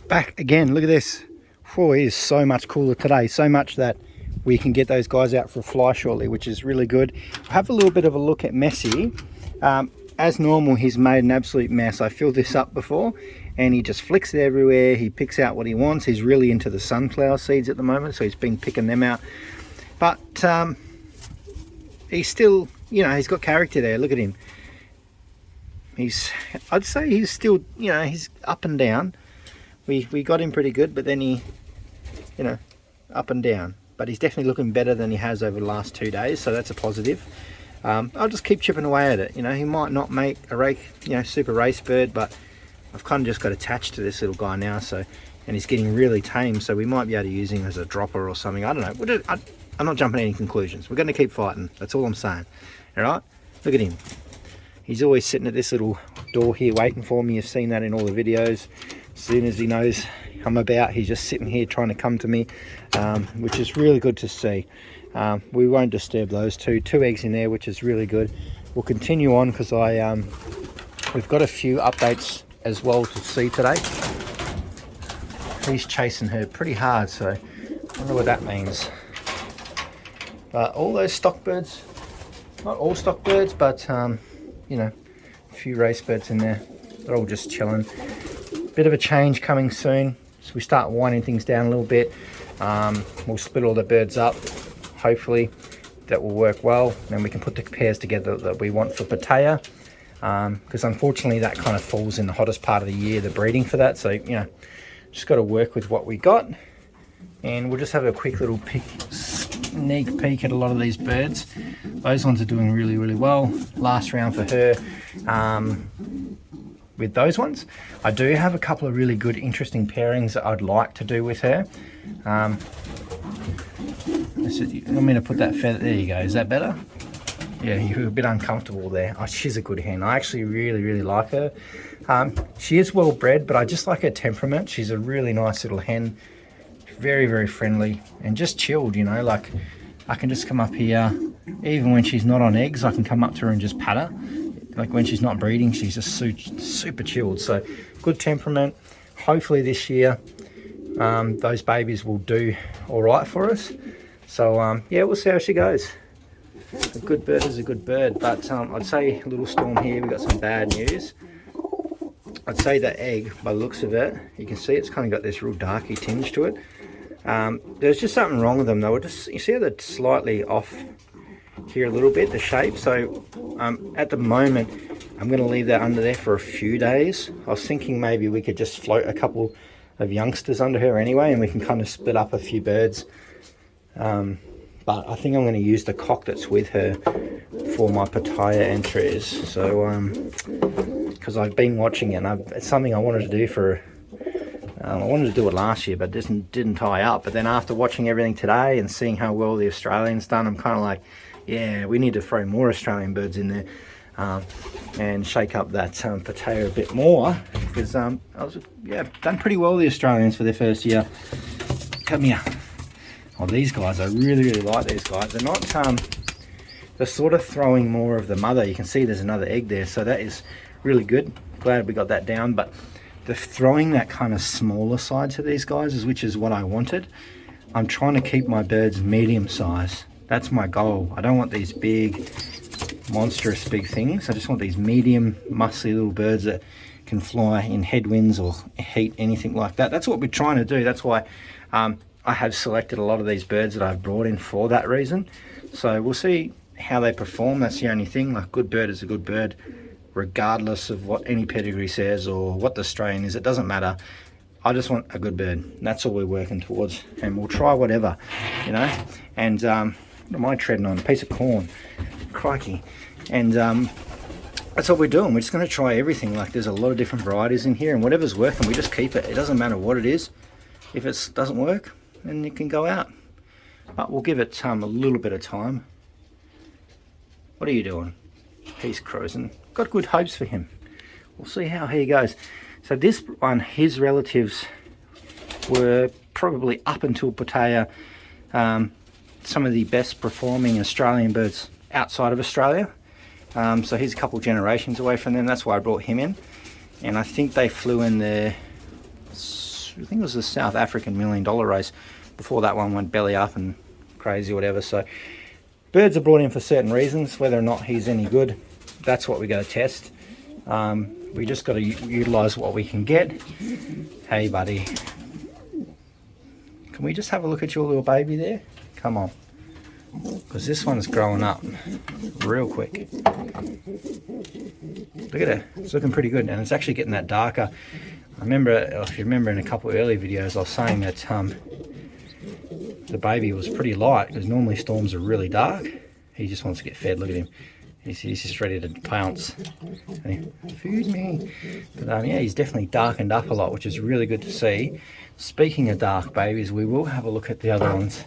Back again, look at this. Oh, it is so much cooler today, so much that we can get those guys out for a fly shortly, which is really good. I'll have a little bit of a look at Messi. As normal, he's made an absolute mess. I filled this up before and he just flicks it everywhere. He picks out what he wants. He's really into the sunflower seeds at the moment, so he's been picking them out. But he's still, you know, he's got character there. Look at him. I'd say he's still, you know, he's up and down. We got him pretty good, but then he, you know, up and down. But he's definitely looking better than he has over the last 2 days, so that's a positive. I'll just keep chipping away at it. You know, he might not make a super race bird, but I've kind of just got attached to this little guy now. So, and he's getting really tame, so we might be able to use him as a dropper or something. I don't know. I'm not jumping any conclusions. We're going to keep fighting. That's all I'm saying. All right. Look at him. He's always sitting at this little door here waiting for me. You've seen that in all the videos. As soon as he knows I'm about, he's just sitting here trying to come to me, which is really good to see. We won't disturb those two eggs in there, which is really good. We'll continue on because we've got a few updates as well to see today. He's chasing her pretty hard, so I wonder what that means. But all those stock birds, not all stock birds, but you know, a few race birds in there. They're all just chilling. Bit of a change coming soon, so we start winding things down a little bit. We'll split all the birds up. Hopefully that will work well. Then we can put the pairs together that we want for Pattaya, because unfortunately that kind of falls in the hottest part of the year, the breeding for that. So, you know, just got to work with what we got, and we'll just have a quick little sneak peek at a lot of these birds. Those ones are doing really, really well. Last round for her. With those ones, I do have a couple of really good, interesting pairings that I'd like to do with her. I'm going to put that feather. There you go. Is that better? Yeah, you were a bit uncomfortable there. Oh, she's a good hen. I actually really, really like her. She is well bred, but I just like her temperament. She's a really nice little hen. Very, very friendly and just chilled, you know. Like, I can just come up here, even when she's not on eggs, I can come up to her and just pat her. Like when she's not breeding, she's just super chilled. So good temperament. Hopefully this year those babies will do all right for us. So yeah, we'll see how she goes. A good bird is a good bird, but I'd say a little storm here. We've got some bad news. I'd say the egg, by the looks of it, you can see it's kind of got this real darky tinge to it. There's just something wrong with them though. You see how they're slightly off here a little bit, the shape. So at the moment I'm going to leave that under there for a few days. I was thinking maybe we could just float a couple of youngsters under her anyway, and we can kind of split up a few birds. But I think I'm going to use the cock that's with her for my Pattaya entries. So because I've been watching it, and it's something I wanted to do for I wanted to do it last year, but didn't tie up. But then after watching everything today and seeing how well the Australians done, I'm kind of like, yeah, we need to throw more Australian birds in there and shake up that Pattaya a bit more, because done pretty well, the Australians, for their first year. Come here. Oh, these guys, I really, really like these guys. They're not, they're sort of throwing more of the mother. You can see there's another egg there, so that is really good. Glad we got that down, but they're throwing that kind of smaller side to these guys, which is what I wanted. I'm trying to keep my birds medium size. That's my goal. I don't want these big, monstrous big things. I just want these medium, muscly little birds that can fly in headwinds or heat, anything like that. That's what we're trying to do. That's why I have selected a lot of these birds that I've brought in for that reason. So we'll see how they perform. That's the only thing. Like, good bird is a good bird, regardless of what any pedigree says or what the strain is. It doesn't matter. I just want a good bird. That's all we're working towards, and we'll try whatever, you know. And what am I treading on? A piece of corn. Crikey. And that's what we're doing. We're just going to try everything. Like, there's a lot of different varieties in here, and whatever's working, we just keep it. It doesn't matter what it is. If it doesn't work, then it can go out. But we'll give it a little bit of time. What are you doing? He's cruising. Got good hopes for him. We'll see how he goes. So this one, his relatives were probably, up until Pattaya, some of the best performing Australian birds outside of Australia. So he's a couple generations away from them. That's why I brought him in. And I think they flew in there I think it was the South African $1 million race. Before that one went belly up and crazy or whatever. So birds are brought in for certain reasons. Whether or not he's any good, that's what we got to test. We just got to utilize what we can get. Hey buddy, can we just have a look at your little baby there? Come on, because this one's growing up real quick. Look at it, it's looking pretty good, and it's actually getting that darker. I remember, if you remember in a couple of early videos, I was saying that the baby was pretty light, because normally storms are really dark. He just wants to get fed. Look at him. He's just ready to pounce. Feed me. But yeah, he's definitely darkened up a lot, which is really good to see. Speaking of dark babies, we will have a look at the other ones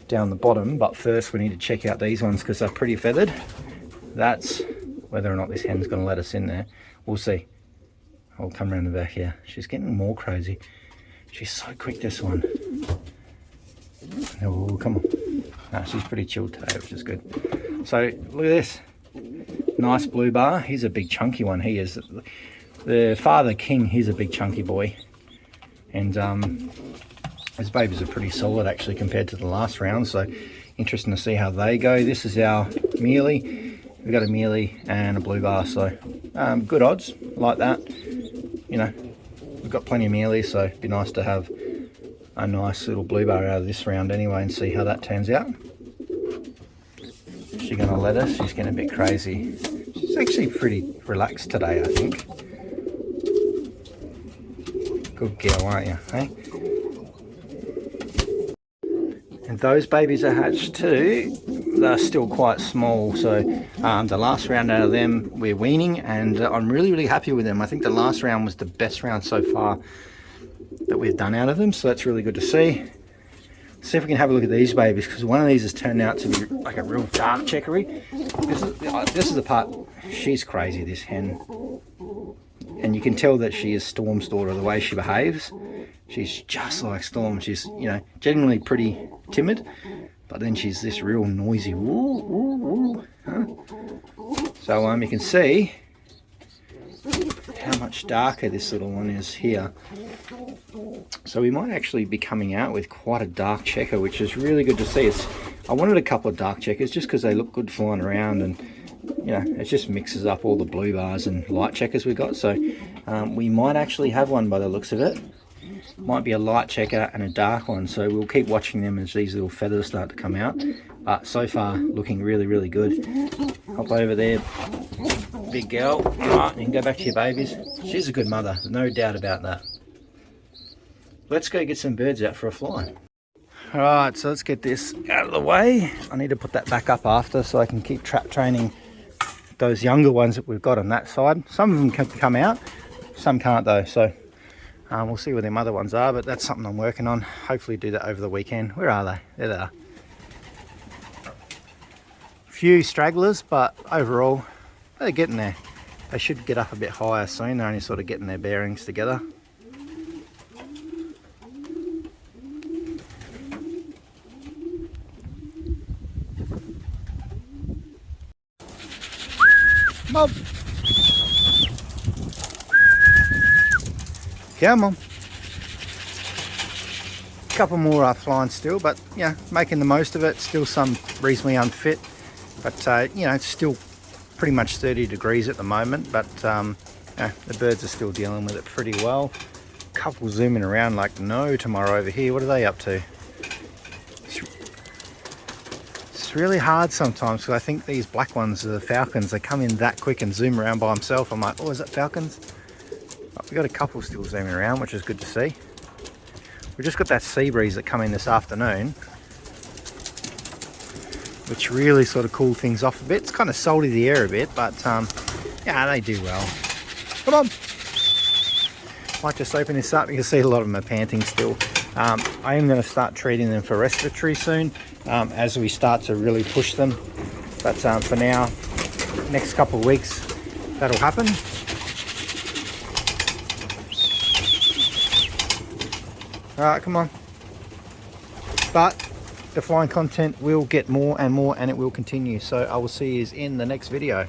down the bottom, but first we need to check out these ones because they're pretty feathered. That's whether or not this hen's going to let us in there. We'll see. I'll come around the back here. She's getting more crazy. She's so quick, this one. Oh, come on. No, she's pretty chilled today, which is good. So look at this. Nice blue bar. He's a big chunky one. He is. The father king, he's a big chunky boy. And his babies are pretty solid actually compared to the last round. So interesting to see how they go. This is our mealy. We've got a mealy and a blue bar. So good odds like that. You know, we've got plenty of mealy, so it'd be nice to have a nice little blue bar out of this round anyway and see how that turns out. Is she going to let us? She's getting a bit crazy. She's actually pretty relaxed today, I think. Good girl, aren't you? Hey? And those babies are hatched too. They're still quite small, so the last round out of them we're weaning, and I'm really happy with them. I think the last round was the best round so far that we've done out of them, so that's really good to see. See if we can have a look at these babies, because one of these has turned out to be like a real dark checkery. This is the part. She's crazy, this hen, and you can tell that she is Storm's daughter the way she behaves. She's just like Storm. She's, you know, generally pretty timid, but then she's this real noisy woo woo woo, huh? So you can see how much darker this little one is here. So we might actually be coming out with quite a dark checker, which is really good to see. I wanted a couple of dark checkers just because they look good flying around, and you know, it just mixes up all the blue bars and light checkers we got. So we might actually have one by the looks of it. Might be a light checker and a dark one, so we'll keep watching them as these little feathers start to come out. But so far looking really good. Hop over there, big girl. Alright, you can go back to your babies. She's a good mother, no doubt about that. Let's go get some birds out for a fly. Alright, so let's get this out of the way. I need to put that back up after so I can keep trap training those younger ones that we've got on that side. Some of them can come out, some can't though, so we'll see where them other ones are, but that's something I'm working on. Hopefully do that over the weekend. Where are they? There they are. Few stragglers, but overall they're getting there. They should get up a bit higher soon. They're only sort of getting their bearings together. Mob. Come on. Couple more flying still, but yeah, making the most of it. Still some reasonably unfit, but you know, it's still pretty much 30 degrees at the moment, but yeah, the birds are still dealing with it pretty well. Couple zooming around like no tomorrow over here. What are they up to? It's really hard sometimes, because I think these black ones are the falcons. They come in that quick and zoom around by themselves. I'm like, oh, is that falcons? Oh, we got a couple still zooming around, which is good to see. We just got that sea breeze that come in this afternoon, which really sort of cooled things off a bit. It's kind of salty the air a bit, but yeah, they do well. Come on. Might just open this up. You can see a lot of them are panting still. I am going to start treating them for respiratory soon, as we start to really push them. But for now, next couple of weeks, that'll happen. All right, come on. But the flying content will get more and more, and it will continue. So I will see you in the next video.